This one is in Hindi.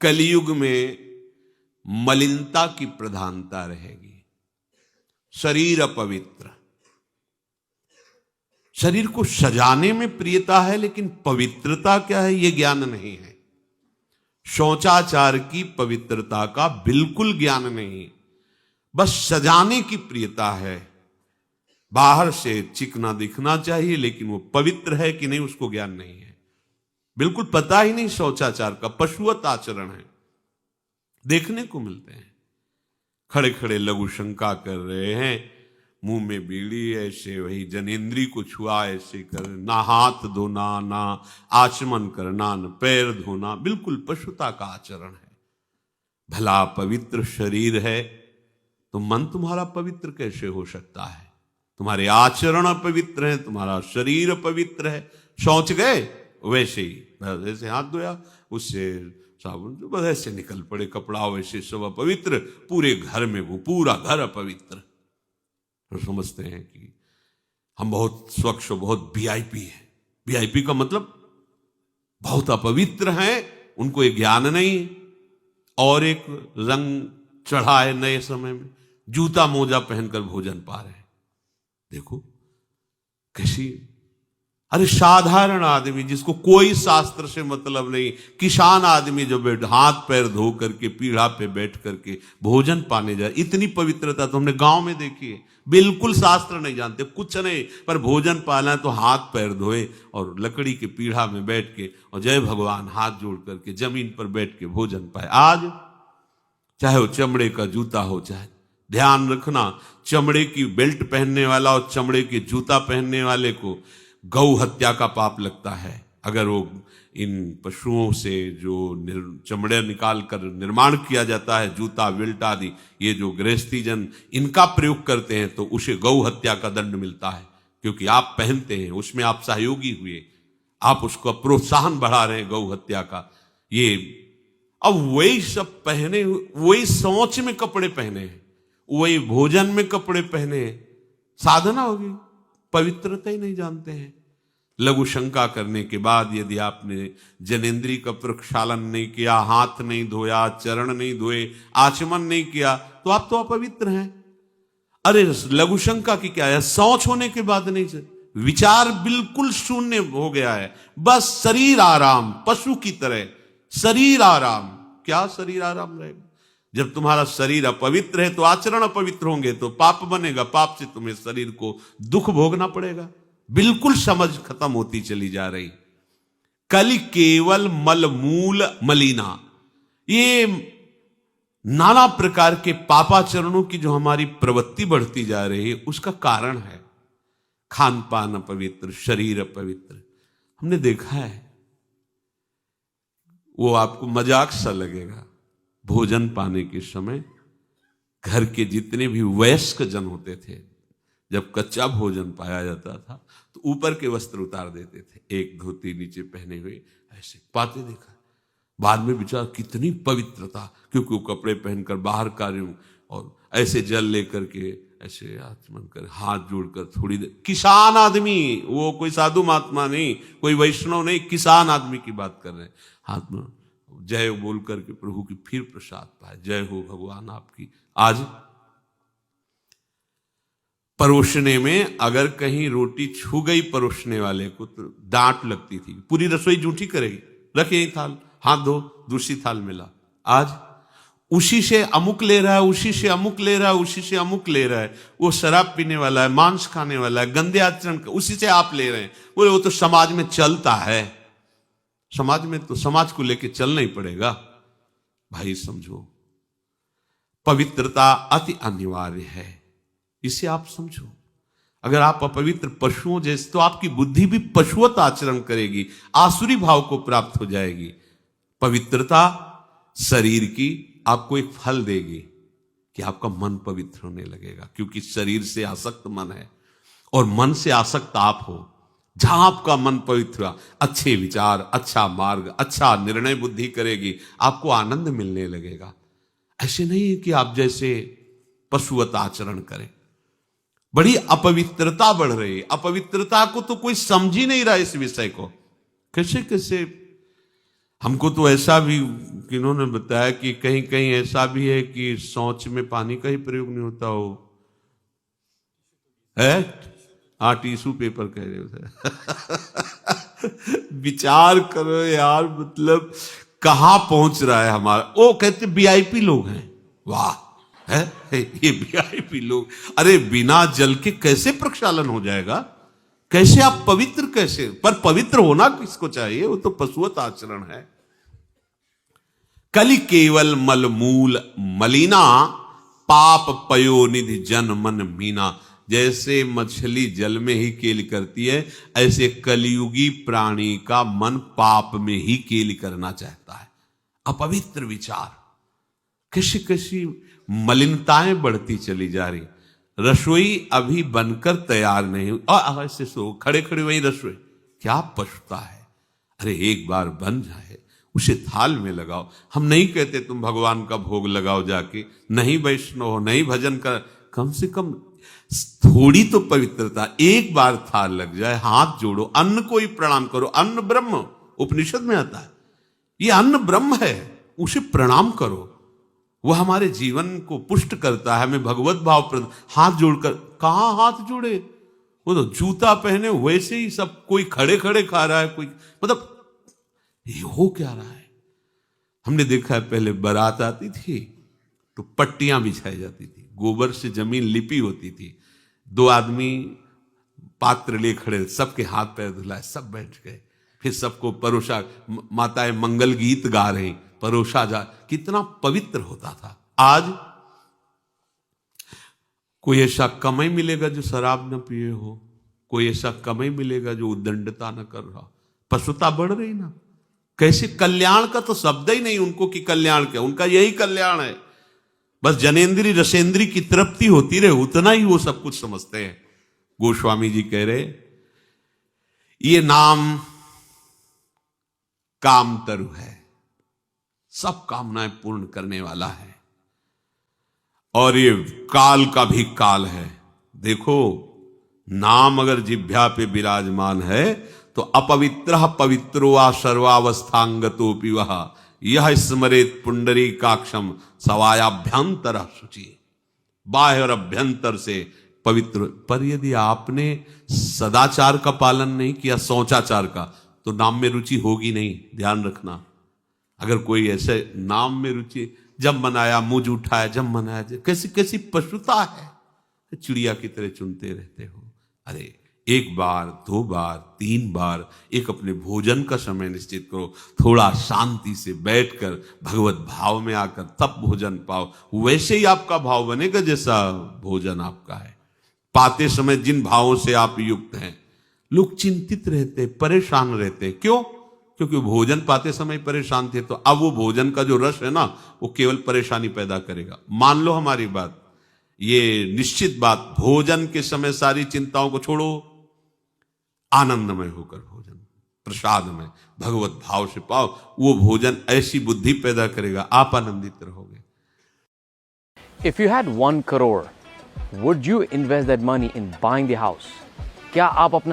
कलयुग में मलिनता की प्रधानता रहेगी। शरीर अपवित्र, शरीर को सजाने में प्रियता है, लेकिन पवित्रता क्या है यह ज्ञान नहीं है। शौचाचार की पवित्रता का बिल्कुल ज्ञान नहीं, बस सजाने की प्रियता है। बाहर से चिकना दिखना चाहिए, लेकिन वो पवित्र है कि नहीं उसको ज्ञान नहीं है। बिल्कुल पता ही नहीं शौचाचार का, पशुवत आचरण है। देखने को मिलते हैं खड़े खड़े लघु शंका कर रहे हैं, मुंह में बीड़ी, ऐसे वही जनेन्द्री को छुआ ऐसे कर, ना हाथ धोना, ना आचमन करना, न पैर धोना, बिल्कुल पशुता का आचरण है। भला पवित्र शरीर है तो मन तुम्हारा पवित्र कैसे हो सकता है? तुम्हारे आचरण अपवित्र हैं, तुम्हारा शरीर पवित्र है। शौच गए वैसे ही, जैसे हाथ धोया उससे साबुन बस ऐसे निकल पड़े, कपड़ा वैसे सब अपवित्र, पूरे घर में वो पूरा घर अपवित्र। तो समझते हैं कि हम बहुत स्वच्छ, बहुत वीआईपी हैं। वीआईपी का मतलब बहुत अपवित्र हैं, उनको एक ज्ञान नहीं। और एक रंग चढ़ा है नए समय में, जूता मोजा पहनकर भोजन पा रहे हैं। देखो कैसी, अरे साधारण आदमी जिसको कोई शास्त्र से मतलब नहीं, किसान आदमी जो बैठ हाथ पैर धो करके पीढ़ा पे बैठ करके भोजन पाने जाए, इतनी पवित्रता तो हमने गांव में देखी है। बिल्कुल शास्त्र नहीं जानते, कुछ नहीं, पर भोजन पाना है तो हाथ पैर धोए और लकड़ी के पीढ़ा में बैठ के और जय भगवान हाथ जोड़ करके जमीन पर बैठ के भोजन पाए। आज चाहे वो चमड़े का जूता हो, चाहे ध्यान रखना, चमड़े की बेल्ट पहनने वाला और चमड़े के जूता पहनने वाले को गौ हत्या का पाप लगता है। अगर वो इन पशुओं से जो चमड़े निकाल कर निर्माण किया जाता है, जूता बेल्ट आदि, ये जो गृहस्थी जन इनका प्रयोग करते हैं, तो उसे गौ हत्या का दंड मिलता है। क्योंकि आप पहनते हैं, उसमें आप सहयोगी हुए, आप उसको प्रोत्साहन बढ़ा रहे हैं गौ हत्या का। ये अब वही सब पहने, वही सोच में कपड़े पहने हैं, वही भोजन में कपड़े पहने हैं, साधना होगी, पवित्रता ही नहीं जानते हैं। लघु शंका करने के बाद यदि आपने जनेन्द्री का प्रक्षालन नहीं किया, हाथ नहीं धोया, चरण नहीं धोए, आचमन नहीं किया, तो आप तो अपवित्र हैं। अरे लघु शंका की क्या है, शौच होने के बाद नहीं से विचार बिल्कुल शून्य हो गया है, बस शरीर आराम, पशु की तरह शरीर आराम। क्या शरीर आराम रहेगा? जब तुम्हारा शरीर अपवित्र है तो आचरण अपवित्र होंगे, तो पाप बनेगा, पाप से तुम्हें शरीर को दुख भोगना पड़ेगा। बिल्कुल समझ खत्म होती चली जा रही। कल केवल मल मूल मलिना, ये नाना प्रकार के पापाचरणों की जो हमारी प्रवृत्ति बढ़ती जा रही है, उसका कारण है खान पान अपवित्र, शरीर अपवित्र। हमने देखा है, वो आपको मजाक सा लगेगा, भोजन पाने के समय घर के जितने भी वयस्क जन होते थे, जब कच्चा भोजन पाया जाता था तो ऊपर के वस्त्र उतार देते थे, एक धोती नीचे पहने हुए ऐसे पाते देखा। बाद में विचार कितनी पवित्रता, क्योंकि वो कपड़े पहनकर बाहर कार्यों और ऐसे जल लेकर के ऐसे आचमन कर हाथ जोड़कर थोड़ी देर, किसान आदमी, वो कोई साधु महात्मा नहीं, कोई वैष्णव नहीं, किसान आदमी की बात कर रहे हैं। हाथ में जय बोल करके प्रभु की फिर प्रसाद पाए, जय हो भगवान आपकी। आज परोसने में अगर कहीं रोटी छू गई परोसने वाले को तो डांट लगती थी, पूरी रसोई जूठी करेगी, रखे यही थाल, हाथ धो, दूसरी थाल मिला। आज उसी से अमुक ले रहा है, उसी से अमुक ले रहा है, उसी से अमुक ले रहा है, वो शराब पीने वाला है, मांस खाने वाला है, गंदे आचरण, उसी से आप ले रहे हैं। बोले वो तो समाज में चलता है, समाज में तो समाज को लेके चलना ही पड़ेगा। भाई समझो, पवित्रता अति अनिवार्य है, इसे आप समझो। अगर आप अपवित्र पशुओं जैसे, तो आपकी बुद्धि भी पशुवत आचरण करेगी, आसुरी भाव को प्राप्त हो जाएगी। पवित्रता शरीर की आपको एक फल देगी कि आपका मन पवित्र होने लगेगा, क्योंकि शरीर से आसक्त मन है और मन से आसक्त आप हो। जहां आपका मन पवित्र, अच्छे विचार, अच्छा मार्ग, अच्छा निर्णय बुद्धि करेगी, आपको आनंद मिलने लगेगा। ऐसे नहीं है कि आप जैसे पशुवत आचरण करें। बड़ी अपवित्रता बढ़ रही है, अपवित्रता को तो कोई समझ ही नहीं रहा इस विषय को। कैसे कैसे हमको तो ऐसा भी किन्होंने बताया कि कहीं कहीं ऐसा भी है कि शौच में पानी का ही प्रयोग नहीं होता हो है। हाँ, टिश्यू पेपर कह रहे हो। विचार करो यार, मतलब कहां पहुंच रहा है हमारा। वो कहते वीआईपी लोग हैं, वाह है ये वीआईपी लोग। अरे बिना जल के कैसे प्रक्षालन हो जाएगा, कैसे आप पवित्र, कैसे? पर पवित्र होना किसको चाहिए, वो तो पशुवत आचरण है। कलि केवल मलमूल मलिना, पाप पयोनिधि जन मन मीना। जैसे मछली जल में ही केली करती है, ऐसे कलियुगी प्राणी का मन पाप में ही केली करना चाहता है। अपवित्र विचार, कैसी कैसी मलिनताएं बढ़ती चली जा रही। रसोई अभी बनकर तैयार नहीं हुई और ऐसे सो खड़े खड़े वही रसोई, क्या पछता है। अरे एक बार बन जाए, उसे थाल में लगाओ। हम नहीं कहते तुम भगवान का भोग लगाओ जाके, नहीं वैष्णव हो, नहीं भजन कर, कम से कम थोड़ी तो पवित्रता। एक बार थाल लग जाए, हाथ जोड़ो, अन्न को ही प्रणाम करो। अन्न ब्रह्म, उपनिषद में आता है, ये अन्न ब्रह्म है, उसे प्रणाम करो। वह हमारे जीवन को पुष्ट करता है, हमें भगवत भाव। हाथ जोड़कर कहां हाथ जोड़े, वो तो जूता पहने वैसे ही सब, कोई खड़े खड़े खा रहा है, कोई मतलब ये हो क्या रहा है। हमने देखा है पहले बारात आती थी तो पट्टियां बिछाई जाती थी, गोबर से जमीन लिपी होती थी, दो आदमी पात्र ले खड़े, सबके हाथ पैर धुलाए, सब बैठ गए, फिर सबको परोसा, माताएं मंगल गीत गा रही, परोसा जा, कितना पवित्र होता था। आज कोई ऐसा कमाई मिलेगा जो शराब न पिए हो, कोई ऐसा कमाई मिलेगा जो उद्दंडता न कर रहा। पशुता बढ़ रही ना, कैसे कल्याण का तो शब्द ही नहीं उनको कि कल्याण क्या, उनका यही कल्याण है, बस जनेन्द्री रसेंद्री की तृप्ति होती रहे, उतना ही वो सब कुछ समझते हैं। गोस्वामी जी कह रहे, ये नाम काम तरु है, सब कामनाएं पूर्ण करने वाला है, और ये काल का भी काल है। देखो, नाम अगर जिह्वा पे विराजमान है तो अपवित्र पवित्रो वा सर्वावस्थांगतोपि वह यह स्मरेत पुंडरीकाक्षम सवायाभ्यंतर शुचि। बाह्य और अभ्यंतर से पवित्र। पर यदि आपने सदाचार का पालन नहीं किया, शौचाचार का, तो नाम में रुचि होगी नहीं, ध्यान रखना। अगर कोई ऐसे नाम में रुचि, जब मनाया मुझ उठाया, जब मनाया, कैसी कैसी पशुता है, चिड़िया की तरह चुनते रहते हो। अरे एक बार, दो बार, तीन बार एक अपने भोजन का समय निश्चित करो, थोड़ा शांति से बैठकर भगवत भाव में आकर तब भोजन पाओ, वैसे ही आपका भाव बनेगा जैसा भोजन आपका है। पाते समय जिन भावों से आप युक्त हैं, लोग चिंतित रहते, परेशान रहते, क्यों? क्योंकि भोजन पाते समय परेशान थे, तो अब वो भोजन का जो रस है ना, वो केवल परेशानी पैदा करेगा। मान लो हमारी बात, ये निश्चित बात, भोजन के समय सारी चिंताओं को छोड़ो, आनंदमय होकर भोजन, प्रसाद में भगवत भाव से पाओ, वो भोजन ऐसी बुद्धि पैदा करेगा, आप आनंदित रहोगे। If you had 1 crore, would you invest that money in buying the house? क्या आप अपना